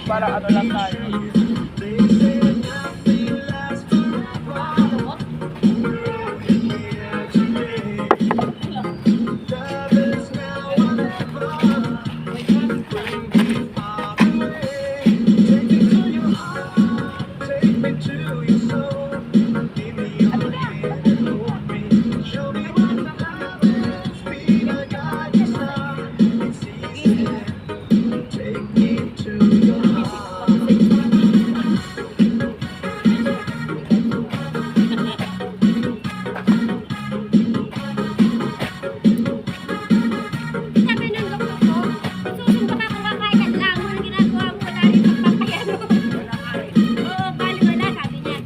Para ano lang tayo. Sabi ng doktor ko, susunod ka kung kakain ka lang. Ano ginagawa mo? Wala rin magpapayano. Oo, bali wala, sabi niya.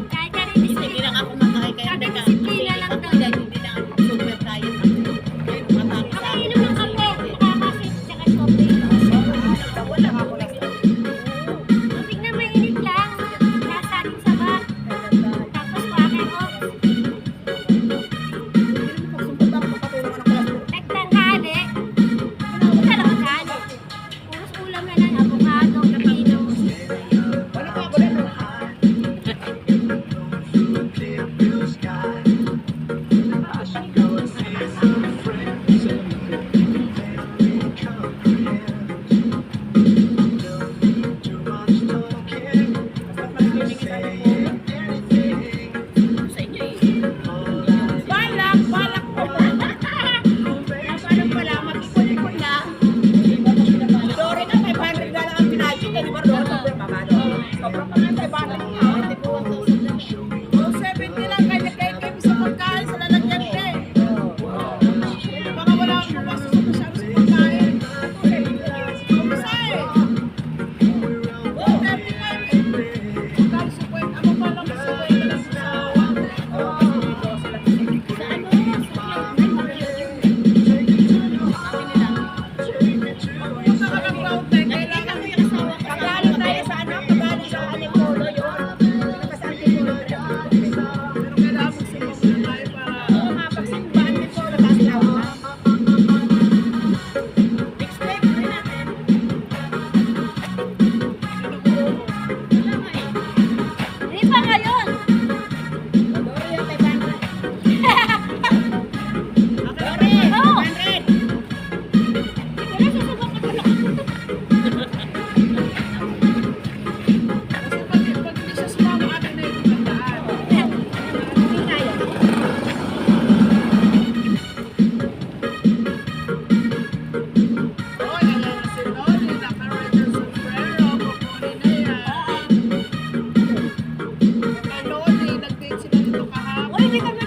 Kahit ka rin Hindi lang ako makain kaya sabi teka. disiplina lang daw. Hindi lang ako super diet. Makainom ng kape, makakasit, tsaka soft drink. Wala ako na. Tubig na mainit lang. Lasa rin sabat. Tapos kuhanin ko. Nagtanghali. Wala lang tanghali. Puros ulam na lang, avocado, pepino. Wala pa ako rin. Sa inyo eh. Balak ko. Paano pala, mag-ipon-ipon na. Dore na, 500 na lang ang pinagin. Di ba, Dore, sobrang mamano. Sobrang pa nga, 500 na. Oh, 70 lang, kaya kayo sa pagkain sa lalagyan na eh. Baka wala akong bumasos sa masyado sa pagkain. Kumisa eh. Oh, 35 eh. Magkano sa kwent? Ako pa lang sa kwent na lang sa Hindi pa ngayon. Oo. Wala susubukan ko lang. Hindi kaya. Uy, hindi kami